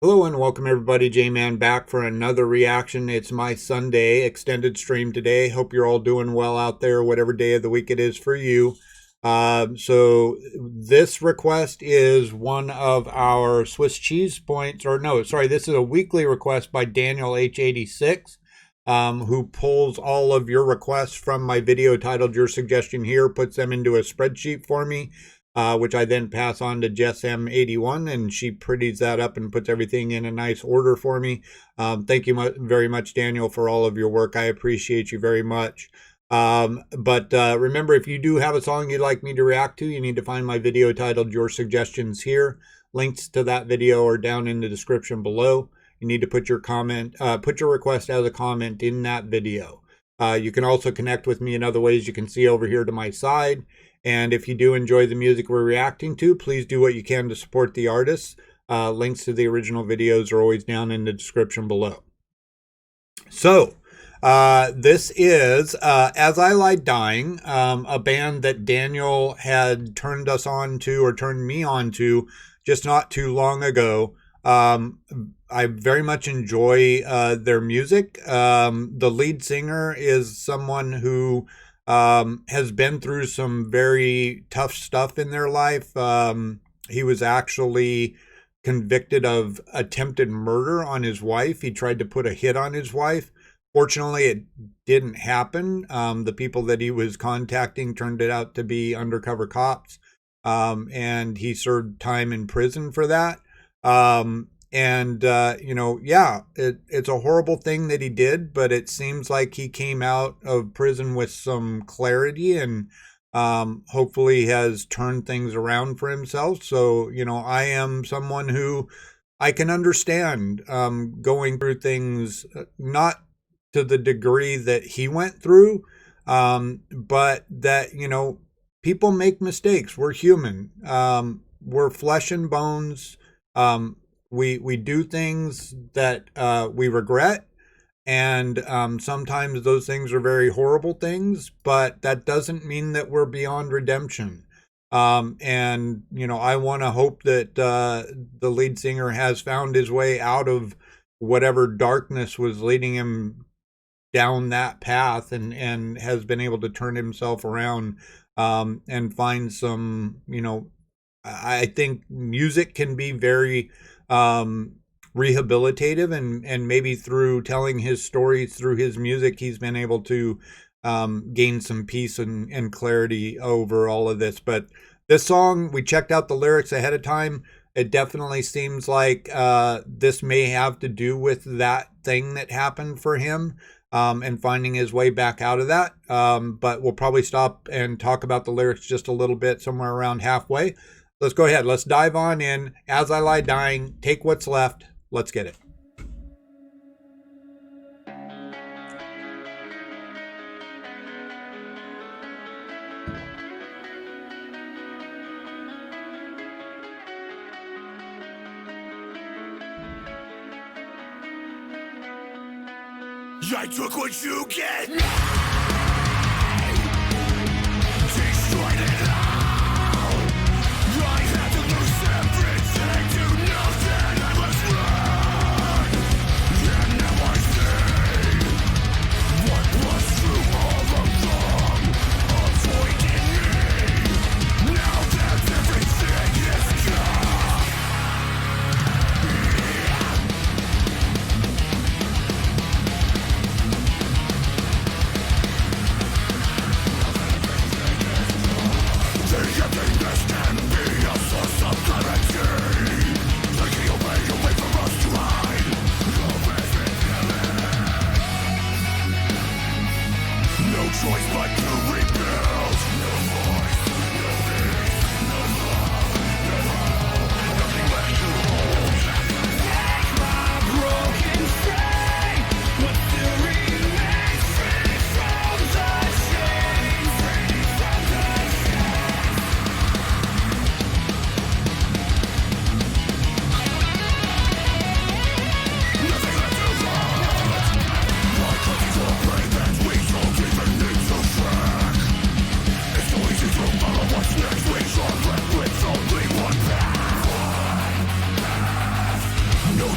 Hello and welcome everybody, J-Man back for another reaction. It's my Sunday extended stream today. Hope you're all doing well out there, whatever day of the week it is for you. So this request is one of our Swiss cheese points, or no, sorry, this is a weekly request by Daniel H86, who pulls all of your requests from my video titled Your Suggestion Here, puts them into a spreadsheet for me. Which I then pass on to Jess M81, and she pretties that up and puts everything in a nice order for me. Thank you very much, Daniel, for all of your work. I appreciate you very much. But remember, if you do have a song you'd like me to react to, you need to find my video titled Your Suggestions Here. Links to that video are down in the description below. You need to put your request as a comment in that video. You can also connect with me in other ways. You can see over here to my side. And if you do enjoy the music we're reacting to, please do what you can to support the artists. Links to the original videos are always down in the description below. So, this is As I Lie Dying, a band that Daniel had turned us on to, or turned me on to, just not too long ago. I very much enjoy their music. The lead singer is someone who has been through some very tough stuff in their life. He was actually convicted of attempted murder on his wife. He tried to put a hit on his wife. Fortunately, it didn't happen. The people that he was contacting turned it out to be undercover cops, and he served time in prison for that. It's a horrible thing that he did, but it seems like he came out of prison with some clarity and hopefully has turned things around for himself. So, I am someone who I can understand going through things, not to the degree that he went through, but that, people make mistakes. We're human. We're flesh and bones. We do things that we regret, and sometimes those things are very horrible things, but that doesn't mean that we're beyond redemption. I want to hope that the lead singer has found his way out of whatever darkness was leading him down that path, and has been able to turn himself around and find some, I think music can be very rehabilitative, and maybe through telling his story through his music, he's been able to gain some peace and clarity over all of this. But this song, we checked out the lyrics ahead of time. It definitely seems like this may have to do with that thing that happened for him, and finding his way back out of that. But we'll probably stop and talk about the lyrics just a little bit, somewhere around halfway. Let's go ahead. Let's dive on in. As I Lie Dying, take what's left. Let's get it. I took what you get.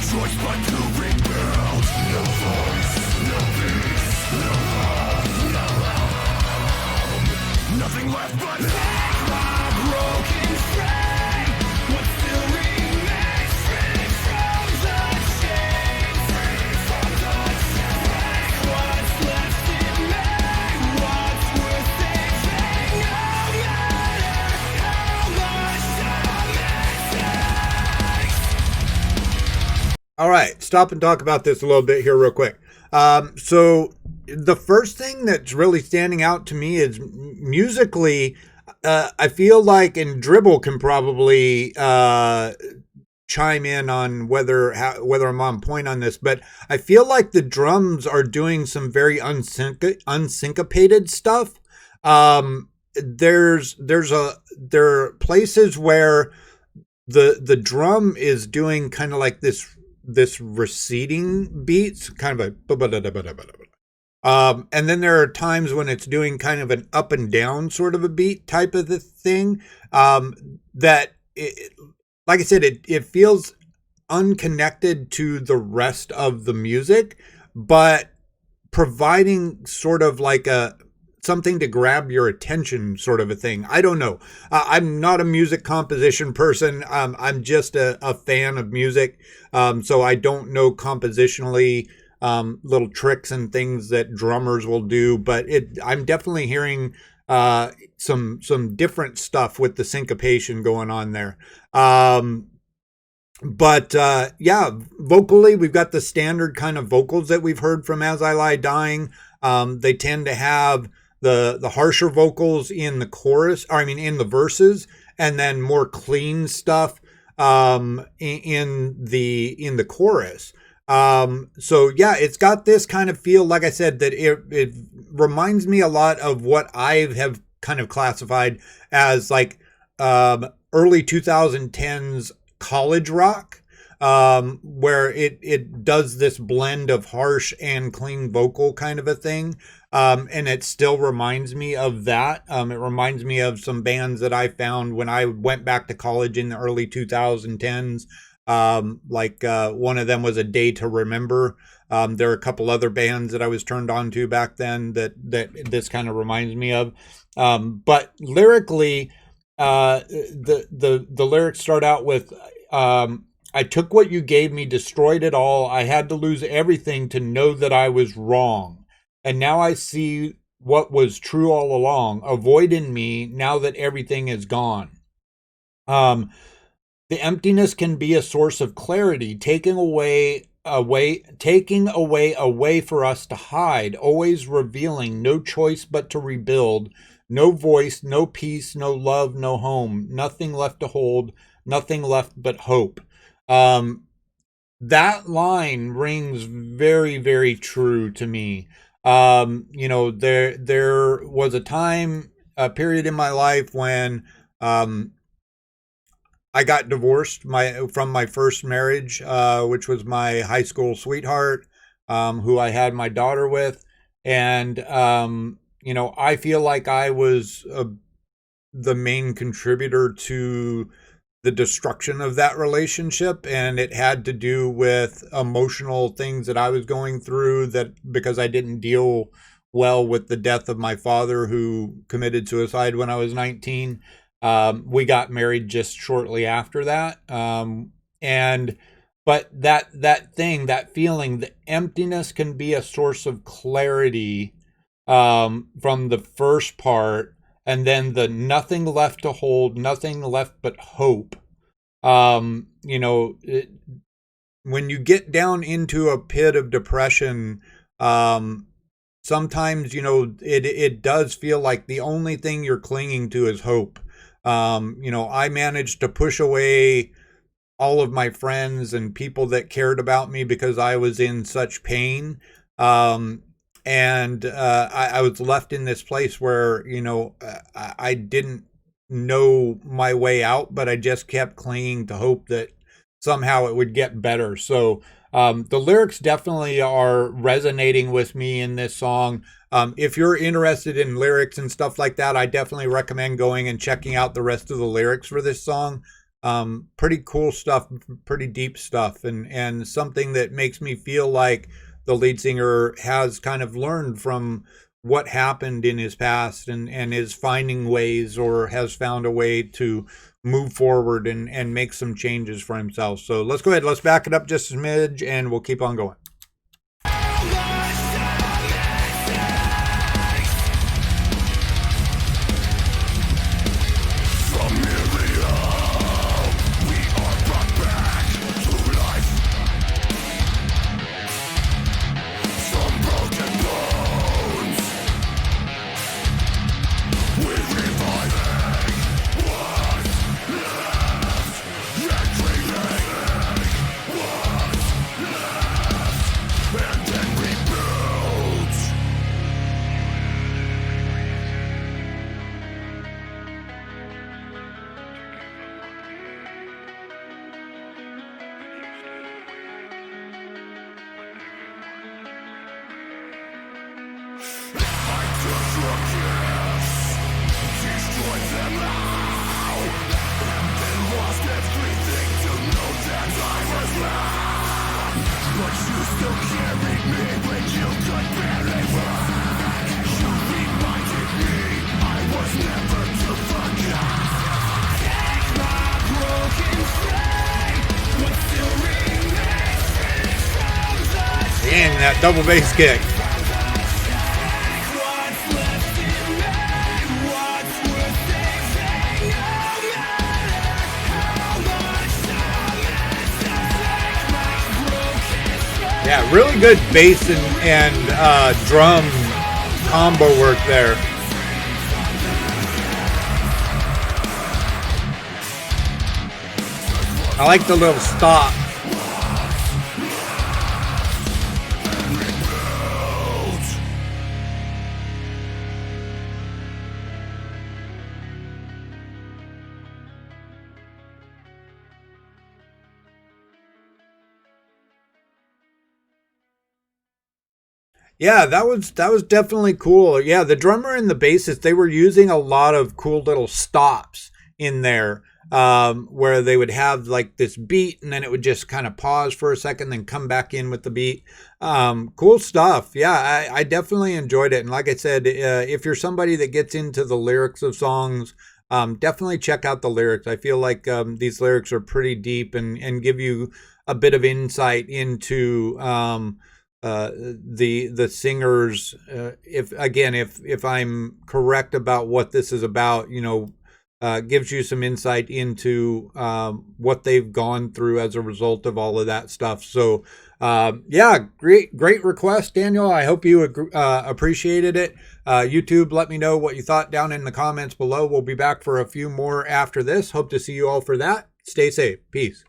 choice but to rebuild. No voice, no peace, no love, no home. Nothing left but take my broken frame. What still remains free from the chains, free from the chains. Break what's left in me, what's worth saving, no matter how much time it takes. All right, stop and talk about this a little bit here real quick. So the first thing that's really standing out to me is musically, I feel like, and Dribble can probably chime in on whether I'm on point on this, but I feel like the drums are doing some very unsyncopated stuff. There are places where the drum is doing kind of like this receding beats, kind of a and then there are times when it's doing kind of an up and down sort of a beat type of the thing. That like I said, it feels unconnected to the rest of the music, but providing sort of like something to grab your attention sort of a thing. I don't know. I'm not a music composition person. I'm just a fan of music. So I don't know compositionally little tricks and things that drummers will do, but I'm definitely hearing some different stuff with the syncopation going on there. But yeah, vocally, we've got the standard kind of vocals that we've heard from As I Lie Dying. They tend to have the harsher vocals in the chorus, or I mean in the verses, and then more clean stuff in the chorus. So yeah, it's got this kind of feel, like I said, that it reminds me a lot of what I have kind of classified as like early 2010s college rock, where it does this blend of harsh and clean vocal kind of a thing. And it still reminds me of that. It reminds me of some bands that I found when I went back to college in the early 2010s. One of them was A Day to Remember. There are a couple other bands that I was turned on to back then that this kind of reminds me of. But lyrically, the lyrics start out with, I took what you gave me, destroyed it all. I had to lose everything to know that I was wrong. And now I see what was true all along. Avoid in me now that everything is gone. The emptiness can be a source of clarity, taking away a way for us to hide, always revealing, no choice but to rebuild, no voice, no peace, no love, no home, nothing left to hold, nothing left but hope. That line rings very, very true to me. There was a period in my life when I got divorced from my first marriage, which was my high school sweetheart, who I had my daughter with. And, I feel like I was the main contributor to the destruction of that relationship. And it had to do with emotional things that I was going through, that because I didn't deal well with the death of my father, who committed suicide when I was 19. We got married just shortly after that. But that feeling, the emptiness can be a source of clarity, from the first part, and then the nothing left to hold, nothing left but hope. When you get down into a pit of depression, sometimes, it does feel like the only thing you're clinging to is hope. I managed to push away all of my friends and people that cared about me because I was in such pain. And I was left in this place where, I didn't know my way out, but I just kept clinging to hope that somehow it would get better. So the lyrics definitely are resonating with me in this song. If you're interested in lyrics and stuff like that, I definitely recommend going and checking out the rest of the lyrics for this song. Pretty cool stuff, pretty deep stuff, and something that makes me feel like the lead singer has kind of learned from what happened in his past, and is finding ways, or has found a way to move forward and make some changes for himself. So let's go ahead, let's back it up just a smidge, and we'll keep on going. Dang, that double bass kick. Yeah, really good bass and drum combo work there. I like the little stop. Yeah, that was definitely cool. Yeah, the drummer and the bassist, they were using a lot of cool little stops in there, where they would have like this beat, and then it would just kind of pause for a second, then come back in with the beat. Cool stuff. Yeah, I definitely enjoyed it. And like I said, if you're somebody that gets into the lyrics of songs, definitely check out the lyrics. I feel like these lyrics are pretty deep, and give you a bit of insight into the singers, if I'm correct about what this is about, gives you some insight into what they've gone through as a result of all of that stuff. So yeah, great request, Daniel. I hope you appreciated it. YouTube, let me know what you thought down in the comments below. We'll be back for a few more after this. Hope to see you all for that. Stay safe. Peace.